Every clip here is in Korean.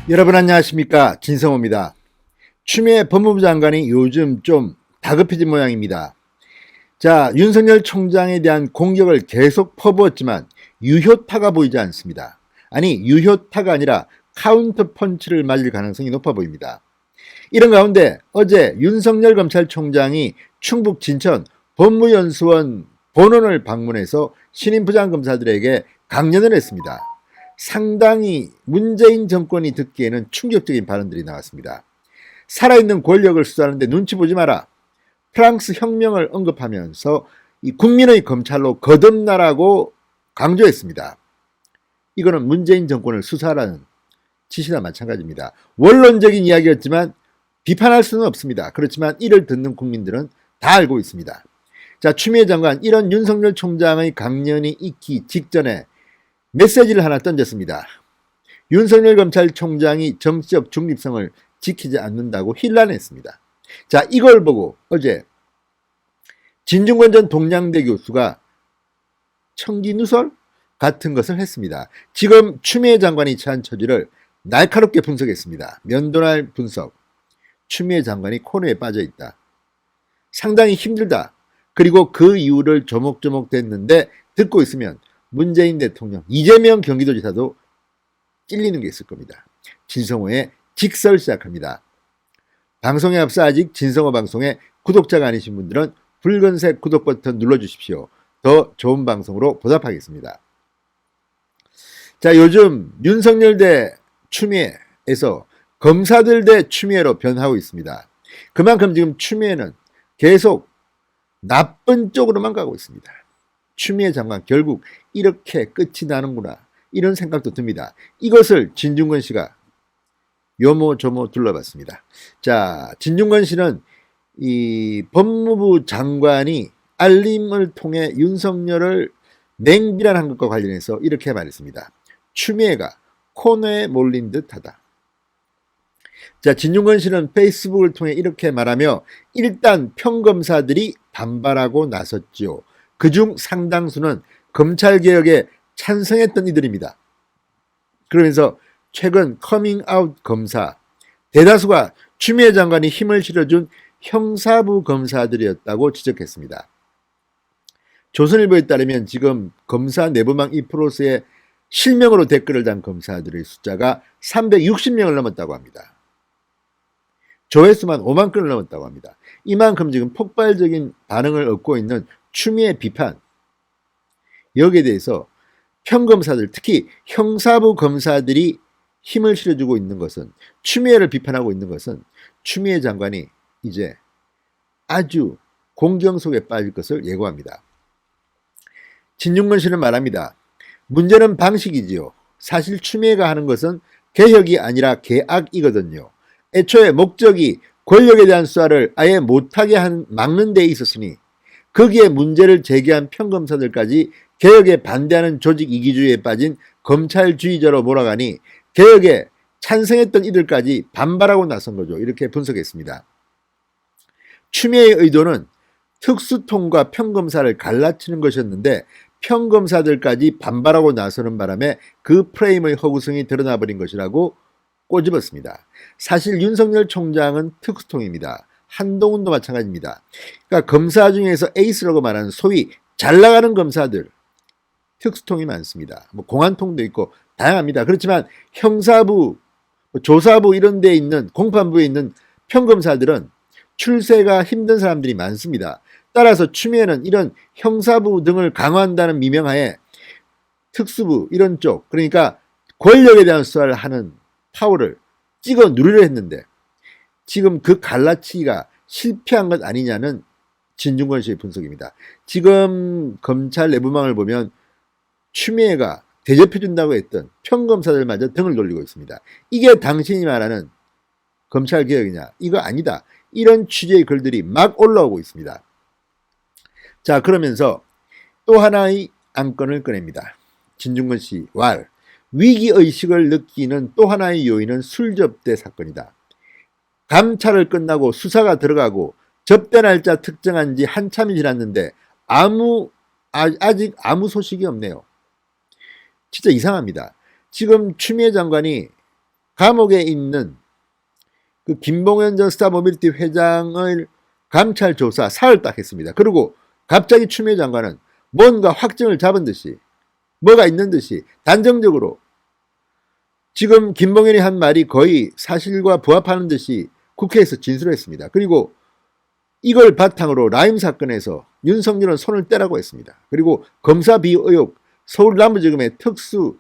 여러분 안녕하십니까, 진성호입니다. 추미애 법무부 장관이 요즘 좀 다급해진 모양입니다. 자, 윤석열 총장에 대한 공격을 계속 퍼부었지만 유효타가 보이지 않습니다. 아니, 유효타가 아니라 카운터 펀치를 맞을 가능성이 높아 보입니다. 이런 가운데 어제 윤석열 검찰총장이 충북 진천 법무연수원 본원을 방문해서 신임 부장검사들에게 강연을 했습니다. 상당히 문재인 정권이 듣기에는 충격적인 발언들이 나왔습니다. 살아있는 권력을 수사하는데 눈치 보지 마라. 프랑스 혁명을 언급하면서 이 국민의 검찰로 거듭나라고 강조했습니다. 이거는 문재인 정권을 수사하라는 지시나 마찬가지입니다. 원론적인 이야기였지만 비판할 수는 없습니다. 그렇지만 이를 듣는 국민들은 다 알고 있습니다. 자, 추미애 장관, 이런 윤석열 총장의 강연이 있기 직전에 메시지를 하나 던졌습니다. 윤석열 검찰총장이 정치적 중립성을 지키지 않는다고 힐난했습니다. 자, 이걸 보고 어제 진중권 전 동양대 교수가 청기누설 같은 것을 했습니다. 지금 추미애 장관이 처한 처지를 날카롭게 분석했습니다. 면도날 분석. 추미애 장관이 코너에 빠져 있다. 상당히 힘들다. 그리고 그 이유를 조목조목 됐는데 듣고 있으면 문재인 대통령, 이재명 경기도지사도 찔리는 게 있을 겁니다. 진성호의 직설 시작합니다. 방송에 앞서 아직 진성호 방송에 구독자가 아니신 분들은 붉은색 구독 버튼 눌러주십시오. 더 좋은 방송으로 보답하겠습니다. 자, 요즘 윤석열 대 추미애에서 검사들 대 추미애로 변하고 있습니다. 그만큼 지금 추미애는 계속 나쁜 쪽으로만 가고 있습니다. 추미애 장관 결국 이렇게 끝이 나는구나, 이런 생각도 듭니다. 이것을 진중권 씨가 요모조모 둘러봤습니다. 자, 진중권 씨는 이 법무부 장관이 알림을 통해 윤석열을 냉비난한 것과 관련해서 이렇게 말했습니다. 추미애가 코너에 몰린 듯하다. 자, 진중권 씨는 페이스북을 통해 이렇게 말하며 일단 평검사들이 반발하고 나섰지요. 그중 상당수는 검찰개혁에 찬성했던 이들입니다. 그러면서 최근 커밍아웃 검사 대다수가 추미애 장관이 힘을 실어준 형사부 검사들이었다고 지적했습니다. 조선일보에 따르면 지금 검사 내부망 2%의 실명으로 댓글을 단 검사들의 숫자가 360명을 넘었다고 합니다. 조회수만 5만 건을 넘었다고 합니다. 이만큼 지금 폭발적인 반응을 얻고 있는 추미애 비판, 여기에 대해서 평검사들, 특히 형사부 검사들이 힘을 실어주고 있는 것은, 추미애를 비판하고 있는 것은 추미애 장관이 이제 아주 공경 속에 빠질 것을 예고합니다. 진중권 씨는 말합니다. 문제는 방식이지요. 사실 추미애가 하는 것은 개혁이 아니라 개악이거든요. 애초에 목적이 권력에 대한 수사를 아예 못하게 막는 데 있었으니 거기에 문제를 제기한 평검사들까지 개혁에 반대하는 조직 이기주의에 빠진 검찰주의자로 몰아가니 개혁에 찬성했던 이들까지 반발하고 나선 거죠. 이렇게 분석했습니다. 추미애의 의도는 특수통과 평검사를 갈라치는 것이었는데 평검사들까지 반발하고 나서는 바람에 그 프레임의 허구성이 드러나 버린 것이라고 꼬집었습니다. 사실 윤석열 총장은 특수통입니다. 한동훈도 마찬가지입니다. 그러니까 검사 중에서 에이스라고 말하는 소위 잘 나가는 검사들, 특수통이 많습니다. 뭐 공안통도 있고 다양합니다. 그렇지만 형사부, 조사부 이런 데 있는, 공판부에 있는 평검사들은 출세가 힘든 사람들이 많습니다. 따라서 추미애는 이런 형사부 등을 강화한다는 미명하에 특수부 이런 쪽, 그러니까 권력에 대한 수사를 하는 파워를 찍어 누리려 했는데 지금 그 갈라치기가 실패한 것 아니냐는 진중권 씨의 분석입니다. 지금 검찰 내부망을 보면 추미애가 대접해준다고 했던 평검사들마저 등을 돌리고 있습니다. 이게 당신이 말하는 검찰개혁이냐? 이거 아니다. 이런 취지의 글들이 막 올라오고 있습니다. 자, 그러면서 또 하나의 안건을 꺼냅니다. 진중권 씨 왈. 위기의식을 느끼는 또 하나의 요인은 술 접대 사건이다. 감찰을 끝나고 수사가 들어가고 접대 날짜 특정한 지 한참이 지났는데 아직 아무 소식이 없네요. 진짜 이상합니다. 지금 추미애 장관이 감옥에 있는 그 김봉현 전 스타모빌리티 회장을 감찰 조사 사흘 딱 했습니다. 그리고 갑자기 추미애 장관은 뭔가 확증을 잡은 듯이, 뭐가 있는 듯이 단정적으로 지금 김봉현이 한 말이 거의 사실과 부합하는 듯이 국회에서 진술했습니다. 그리고 이걸 바탕으로 라임 사건에서 윤석열은 손을 떼라고 했습니다. 그리고 검사 비위 의혹, 서울 남부지검의 특수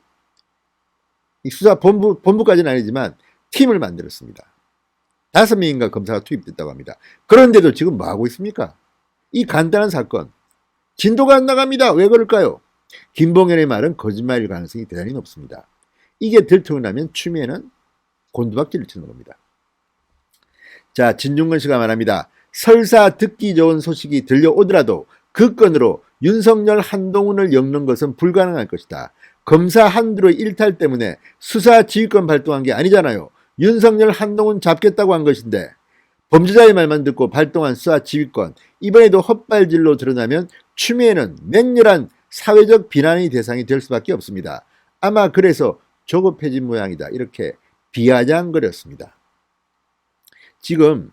수사본부까지는 아니지만 팀을 만들었습니다. 5명인가 검사가 투입됐다고 합니다. 그런데도 지금 뭐 하고 있습니까? 이 간단한 사건 진도가 안 나갑니다. 왜 그럴까요? 김봉현의 말은 거짓말일 가능성이 대단히 높습니다. 이게 들통나면 추미애는 곤두박질을 치는 겁니다. 자, 진중권 씨가 말합니다. 설사 듣기 좋은 소식이 들려오더라도 그 건으로 윤석열 한동훈을 엮는 것은 불가능할 것이다. 검사 한두의 일탈 때문에 수사 지휘권 발동한 게 아니잖아요. 윤석열 한동훈 잡겠다고 한 것인데 범죄자의 말만 듣고 발동한 수사 지휘권, 이번에도 헛발질로 드러나면 추미애는 맹렬한 사회적 비난의 대상이 될 수밖에 없습니다. 아마 그래서 조급해진 모양이다. 이렇게 비아냥거렸습니다. 지금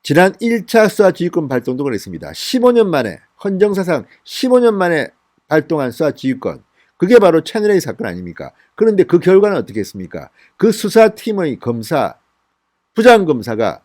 지난 1차 수사 지휘권 발동도 그랬습니다. 15년 만에, 헌정사상 15년 만에 발동한 수사 지휘권, 그게 바로 채널A 사건 아닙니까? 그런데 그 결과는 어떻게 했습니까? 그 수사팀의 검사, 부장검사가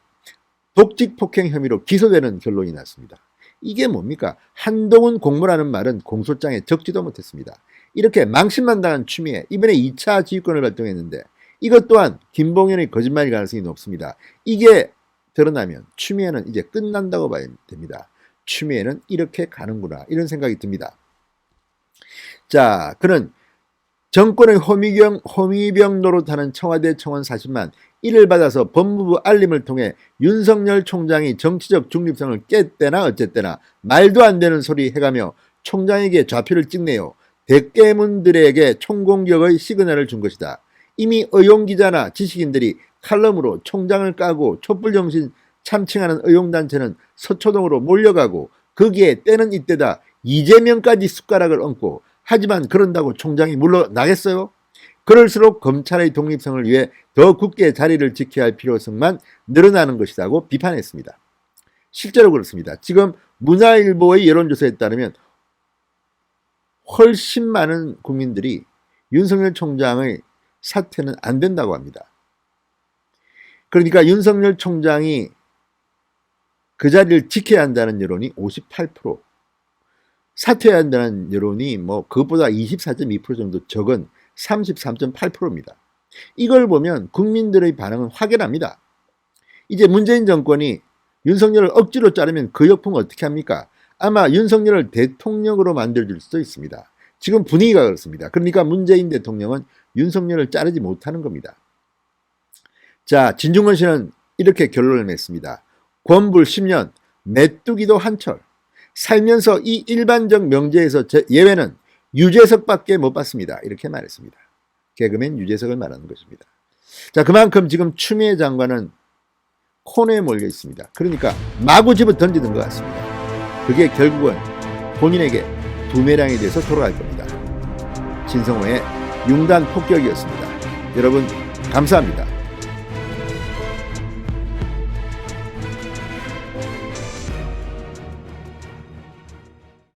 독직폭행 혐의로 기소되는 결론이 났습니다. 이게 뭡니까? 한동훈 공모라는 말은 공소장에 적지도 못했습니다. 이렇게 망신만 당한 추미애, 이번에 2차 지휘권을 발동했는데 이것 또한 김봉현의 거짓말일 가능성이 높습니다. 이게 드러나면 추미애는 이제 끝난다고 봐야 됩니다. 추미애는 이렇게 가는구나, 이런 생각이 듭니다. 자, 그는 정권의 호미병 노릇하는 청와대 청원 40만, 이를 받아서 법무부 알림을 통해 윤석열 총장이 정치적 중립성을 깼대나 어쨌대나 말도 안 되는 소리 해가며 총장에게 좌표를 찍네요. 대깨문들에게 총공격의 시그널을 준 것이다. 이미 의용기자나 지식인들이 칼럼으로 총장을 까고 촛불정신 참칭하는 의용단체는 서초동으로 몰려가고 거기에 때는 이때다 이재명까지 숟가락을 얹고, 하지만 그런다고 총장이 물러나겠어요? 그럴수록 검찰의 독립성을 위해 더 굳게 자리를 지켜야 할 필요성만 늘어나는 것이라고 비판했습니다. 실제로 그렇습니다. 지금 문화일보의 여론조사에 따르면 훨씬 많은 국민들이 윤석열 총장의 사퇴는 안 된다고 합니다. 그러니까 윤석열 총장이 그 자리를 지켜야 한다는 여론이 58%, 사퇴해야 한다는 여론이 그것보다 24.2% 정도 적은 33.8%입니다. 이걸 보면 국민들의 반응은 확연합니다. 이제 문재인 정권이 윤석열을 억지로 자르면 그 역풍 어떻게 합니까? 아마 윤석열을 대통령으로 만들어줄 수도 있습니다. 지금 분위기가 그렇습니다. 그러니까 문재인 대통령은 윤석열을 자르지 못하는 겁니다. 자, 진중권 씨는 이렇게 결론을 냈습니다. 권불 10년, 메뚜기도 한철. 살면서 이 일반적 명제에서 예외는 유재석밖에 못 봤습니다. 이렇게 말했습니다. 개그맨 유재석을 말하는 것입니다. 자, 그만큼 지금 추미애 장관은 코너에 몰려 있습니다. 그러니까 마구 집어 던지는 것 같습니다. 그게 결국은 본인에게 두메랑이 돼서 돌아갈 겁니다. 진성호의 융단 폭격이었습니다. 여러분 감사합니다.